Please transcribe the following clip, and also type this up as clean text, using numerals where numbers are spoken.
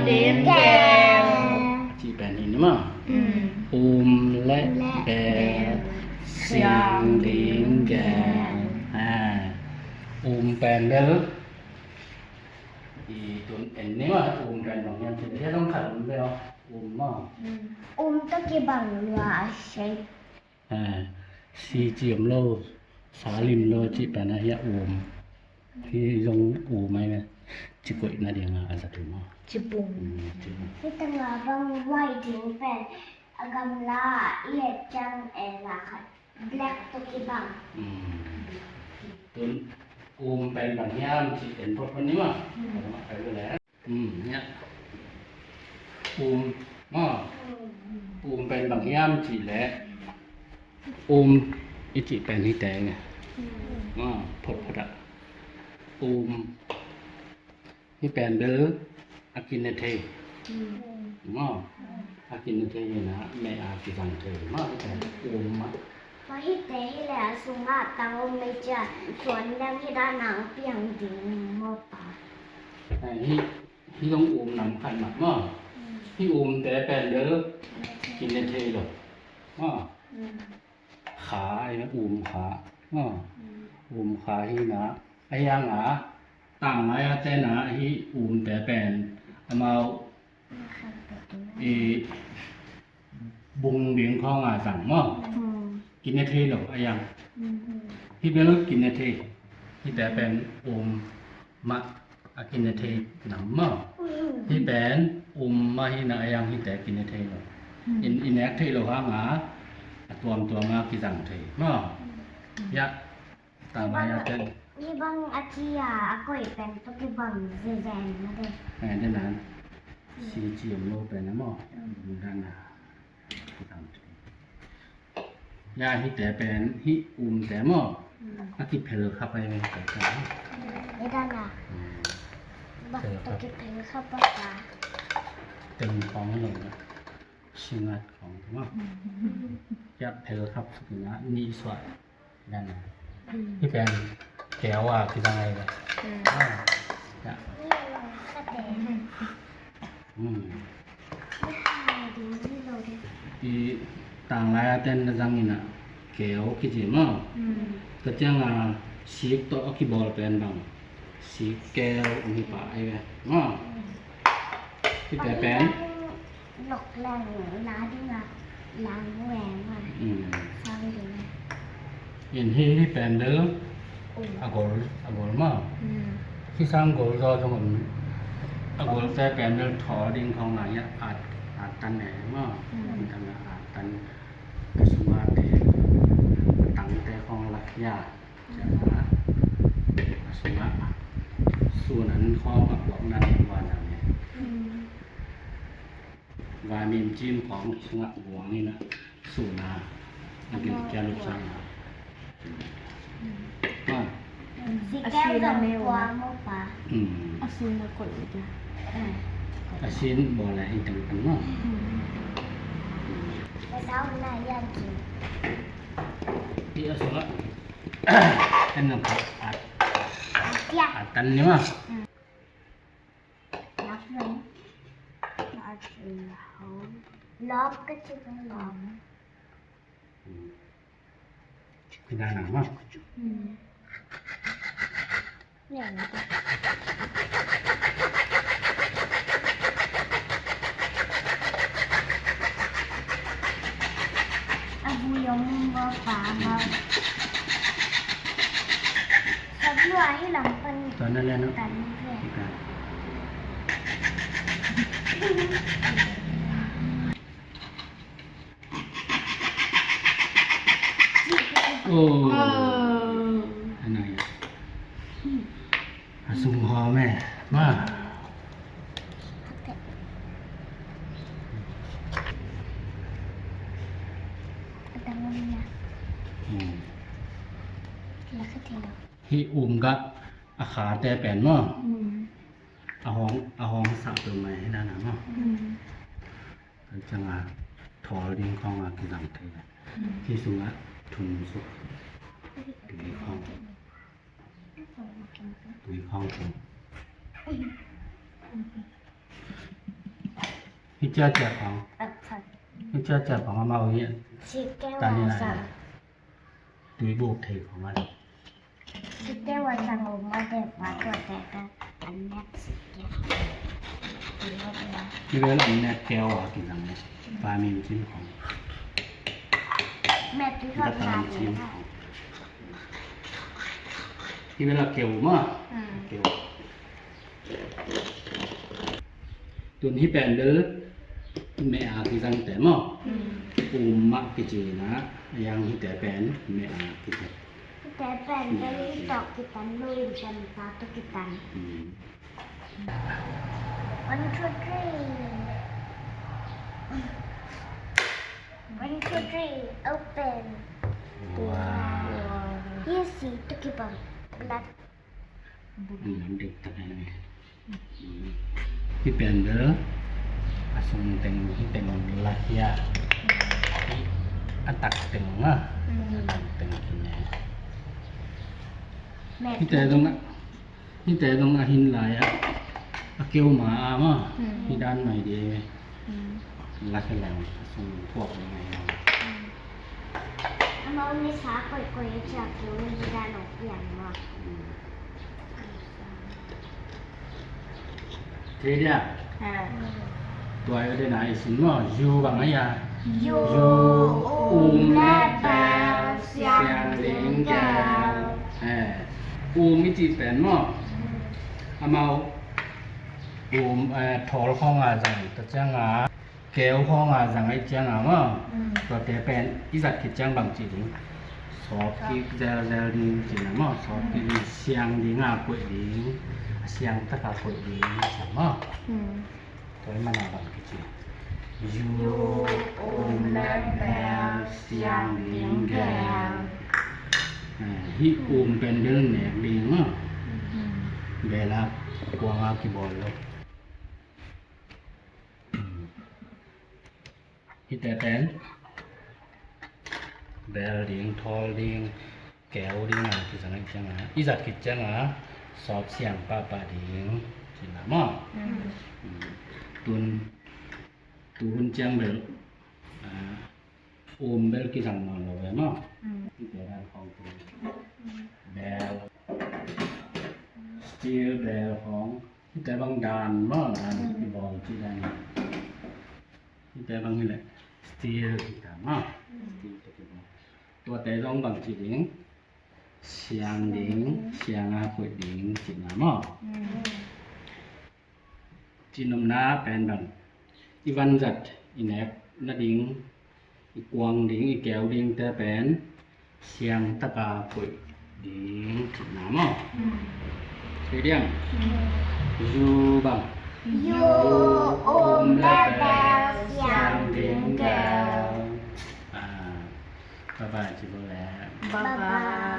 đến kèo chị bèn hình đúng không lẽ bè xiang đến kèo bèn đó thì tuần em nếu mà bèn bằng nhân thì sẽ không khẩn về không mà tất cái bằng là sẽ si chiếm lô xá lim lô chị bèn là hiện khi dùng mày chỉ quậy là điểm là giả thử mà chỉ bùng cái tên là vâng quay tiếng về gam la ile chăng là black tất cái bằng tuần bèn bằng nham chị đến một phần nữa mà phải rồi đấy nhá mà bèn bằng nham chỉ lẽ ít chị bèn hít té nè phật ạ hít bèn đỡ akinete đúng không akinete là mẹ cái dòng thề mà mà พอฮิตเตฮิแหละสุมาตังไม่จะสวนยังฮิดาหนังเปียงดิงโมปา hi không nằm khăn mặt mà hi té bèn đỡกินในเทหรอขาไอ้นะขาขาhiนะไอ้ยังต่างไอ้แต่นะhiแต่แปนมาบุงเบียงข้องสั่งกินในเทหรอไอ้ยังhiเบลกินในเทhiแต่แปนมะกินในเทหนังhi bèn mà hi na yang hi te kin the lo in ek the lo ha nga tuam ki jang the ma ya ta ma ya te ni bang atia akoi pen to ki bang zen na de de nan si chi lo pe na mo dan na ki jang the ya hi te pen hi te mo ki phel kha pa me ka ka e dan na ba to ki phel kha pa ka ตึงของหลงชิงัดของว่าจะเพลครับสุนัขนี่สวยนั่นที่เป็นแก้วคือยังไงเลยจะที่ต่างหลายเต้นจังนี่นะแก้วคิดจีมั้งก็จังสีตัวคีย์บอร์ดเป็นบางสีแก้วมีป่าไอ้แบบที่เป็นหลอกแรงน้าที่มาล้างแหวนมาฟังดูนะยินที่เป็นเด้ออากอลมาที่สร้างกอลรอจังหวะอากอลแต่เป็นเด้อถอดิ่งของไหนอาจตันแหนมาตันอาจตันสมาธิตั้งแต่ของหลักยาจะสมาส่วนนั้นข้อมาบอกนั้นวันนั้นvà niềm chimของสงบหวงนี่นะสู่นาอันเป็นแก้วลูกช้างสิแก้วดำกว่าโมปาอาซินมากดเลยจ้ะอาชินบอกอะไรให้จังกันเนาะไปเช้าหน้าย่างกินที่อาสุระเป็นน้ำผักอัดตันนี่มั้งนับเลยล้อมก็จะเป็นล้อมคือได้หนังมั้งเนี่ยนะอาบุยงบ่ป่ามาสับลัวให้หลังเป็นตอนนั้นแหละเนาะกันเพื่อนโอ้อันไหนสุ่มหอแม่มาแต่มันเนี่ยแล้วก็เทียวฮิกะอาขาแต่แป่นมั้งอาห้องสับตัวใหม่ให้นานๆมั้งจังถอดิ้งของกินหลังเทที่สุนัขทุนสุดตุยข้องถุง พี่เจ้าเจ็บของ Upset. พี่เจ้าเจ็บของมาเอาเนี่ย Sike ตอนนี้นะ wasang ตุยบุกเทของมัน Sike wasang umade pato teka anak sike. Tulog na. ที่เวลาเนี่ยแก้วกินอะไรปลาเมนชิ้นของ Metu กระ ko ตา na มชิ้น din. ของที่เวลาเกี่ยวมาเกี่ยวตัวนี้เป็นเด้อแม่อากิจังแต่หม้อปูมะกิจีนะยังที่แต่เป็นแม่อากิจัง Kita pen dari tok kita nulis dan satu kita. 1, 2, 3. 1, 2, 3. Open. ว้าว Yes, itu kita. Blood. มันเด็กตะไคร้เลยที่เป็นเด้ออาสงเต็งที่เป็นลาฮิยาที่อัตักเต็งอ่ะอัตักเต็งกินแน่ Met. ที่แต่ตรงนั้นที่แต่ตรงอาหินหลายอ่ะอาเกียวหมาอามาที่ด้านใหม่ดีรักแรงส่งพวกยังไง Mau ni sa ko ya aku ni dah nak yang mak. เทียตัวไอ้เด็กไหนสินว่าอยู่บางไงอ่ะ You let bell เสียงเลี้ยงแก้วมิจิเป็นมั้งอามาทอลข้องอาจังแต่จังแก้วข้องอาจังไอ้จังมั้งตัวแต่เป็นอีสัตว์กิจจังบางจีนสอบกิจจะลิงจีนมั้งสอบกิจเสียงลิงกุยลิงเสียงตะกากุยลิงใช่มั้งตัวมันอะไรบางจีนยูและแบลเสียงลิงแก้วฮิเป็นเรื่องแหนกลิงมั้งเวลากวางอากิบอลเลยฮิแต่เป็นเบลลิงทอลลิงแก้วลิงที่สังเกตจังอีจัดกิจจังสอบเสียงป้าลิงสินะมั้งตุนจังเบลเบลกี่สังมาเลยมั้งที่แต่ด้านของตัวเบลสตีลเบลของที่แต่บางดานมั้งที่บอลที่ด้านที่แต่บางนี่แหละสตีลที่แต่มั้งตัวแต่ลองบางจีลิงเสียงลิงเสียงคุยลิงจีนะมั้งจีนมน้าเป็นแบบอีวันจัดอีแนบนาดิงอีกวางดิงอีแก้วดิงแต่เป็นเสียงตะกาคุยดิงจีนะมั้งเรียงยูบัง You let bell yang tinggal. Bye bye, Cibola. Bye bye.